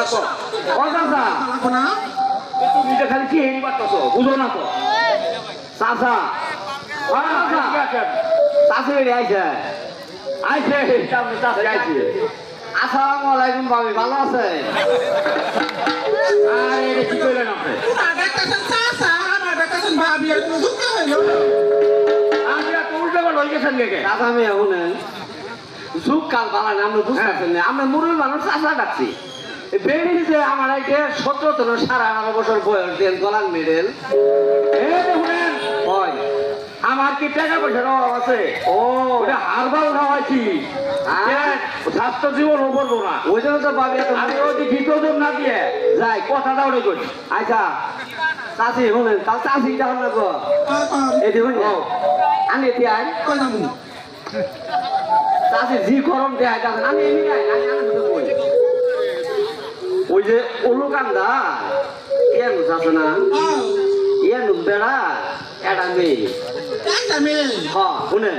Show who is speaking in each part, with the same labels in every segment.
Speaker 1: থাকো ও চাচা
Speaker 2: না
Speaker 1: তুমি তো খালি কি হেনি পারতেছো বুঝো না তো চাচা চাচি বেরিয়ে আইছে আইছে চাচি আইছে আসসালামু আলাইকুম ভাবি ভালো আছে আরে এটা কি কইলেন আপনি আমি তো উল্টো করে লই গেছেন কে চাচা আমি শুনেন যুগ কাল বালা না আমরা বুঝতে পারছেন না আমরা মুরুল মানুষ চাচা ডাকছি বেরিয়ে যে আমার আগে 17 18 বছর বয়স দেন গলান মেডেল আমার কি টাকা পয়সার অভাব আছে ও ওটা হারবাল খাওয়াইছি স্বাস্থ্য জীবন ও করবো না ওই জন্য তো ভাবি আমি ওই ভিতর না দিয়ে যাই কথাটা ওটা করি আচ্ছা চাষি শুনেন তাও চাষি যাও না গো এই দেখুন আমি এতে আই চাষি জি গরম দেয় আমি এমনি ওই যে উলুকান্দা ইয়ান আছে না ইয়ান বেড়া এটা মেয়ে হ্যাঁ শুনেন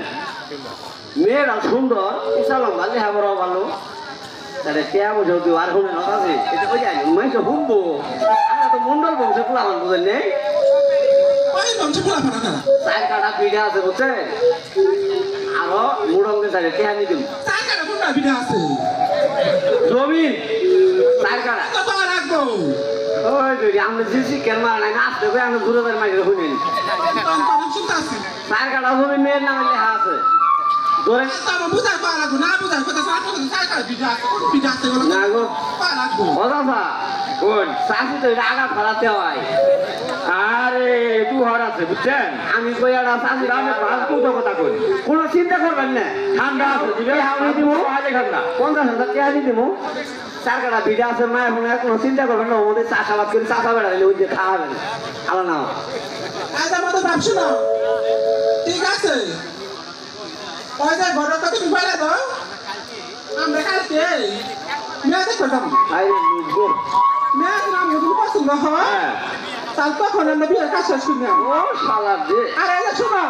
Speaker 1: মেয়েরা সুন্দর ইসালাম ভালো হ্যাঁ ভালো তাহলে কে বুঝো তুই আর শুনে না আছে এটা ওই যায় মাইকে শুনবো আমরা তো মন্ডল বংশ পোলামান বুঝেন নেই চার কাটা পিঠা আছে বুঝছেন আরো মুড়ঙ্গে চাই কে আমি দিব জমিন চার কাটা ওই তুই আমরা জিসি কেন মারা নাই না আসতে আমরা ঘুরে বের মাইকে শুনেন চার কাটা জমি মেয়ের নামে লেখা আছে ধরে না গো অদাসা কোন চাষি তো এটা আগা ফেলাতে হয় আরে তু হর আছে বুঝছেন আমি কই আর চাষি আমি ফালতু কথা কই কোনো চিন্তা করবেন না ঠান্ডা আছে দিবে হাওড়ি দিব আজে ঠান্ডা 50,000 টাকা দিব চার কাটা বিড়া আছে মা এখন কোনো চিন্তা করবেন না ওদের চাষাবাদ করে চাষা বেড়া দিলে ওই যে খাওয়াবেন আলো না
Speaker 2: ভাবছো না ঠিক আছে ওই যে ঘরটা তুমি বলে দাও আমরা কালকে মেয়েদের করতাম মেয়েদের নাম যদি পছন্দ হয় তাহলে তখন আমরা বিয়ের কাজ শেষ করি না
Speaker 1: ও শালা দে
Speaker 2: আরে এই শোনো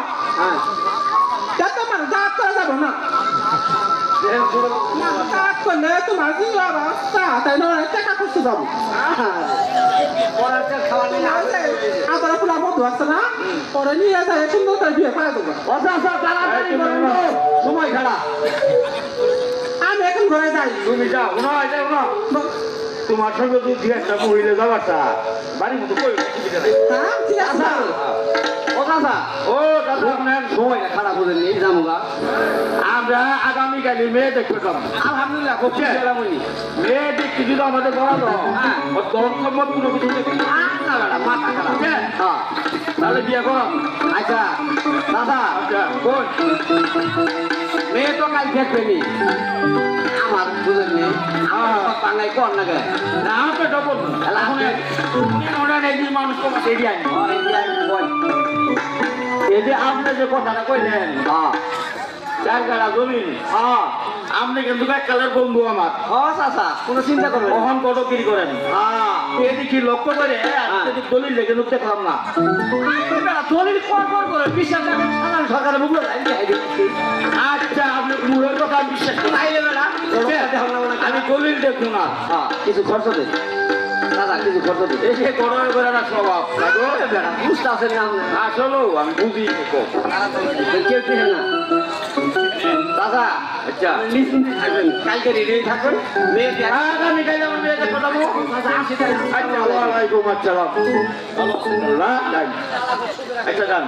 Speaker 2: যাতে মানে দাঁত করা যাবো না দাঁত করলে তোমার কি অবস্থা তাই না টাকা করতে যাবো আবার পুরা মধু আছে না পরে নিয়ে যায় সুন্দর করে বিয়ে করে দেবো
Speaker 1: সময় খারাপ
Speaker 2: আমি এখন ঘরে যাই
Speaker 1: তুমি যাও তোমার সঙ্গে যদি দু একটা মহিলা যাবারটা বাড়ির মতো কই
Speaker 2: হ্যাঁ ঠিক আছে
Speaker 1: ও দাদা আপনার সময়টা খারাপ হলে নিয়ে যাবো আমরা আগামীকালে মেয়ে দেখতে যাবো আলহামদুলিল্লাহ খুব মেয়ে দেখতে যদি আমাদের বলা তো দর্শমত কোনো কিছু মাথা খারাপ হ্যাঁ তাহলে বিয়ে করো আচ্ছা দাদা কোন মেয়ে তো কাল দেখবেনি আমার বুঝেননি আমার বাংলায় কর না গে আমার তো ডবল মানুষ তো এরিয়া এই যে আপনি যে কথাটা কইলেন চার কাটা জমি আপনি কিন্তু এককালের বন্ধু আমার চাচা কোনো চিন্তা করবেন কখন কটকিরি করেন এদিকে লক্ষ্য করে দলিল লেগে ঢুকতে পারলাম না দলিল কর করে বিশ্বাস সাধারণ সরকারের মুখ আচ্ছা আপনি মুখের কথা বিশ্বাস করেন আমি দলিল দেখবো না কিছু খরচ দেন দাদা কিছু খরচ দিন এসে গরমের বেড়া স্বভাব বুঝতে আসেন না আসলেও আমি বুঝি কেউ দেখেন না দাদা আচ্ছা নিশ্চিন্তে থাকবেন কালকে রেডি থাকবেন মেয়েকে আগামীকাল আমার মেয়েকে পাঠাবো আচ্ছা ওয়ালাইকুম আসসালাম আচ্ছা যান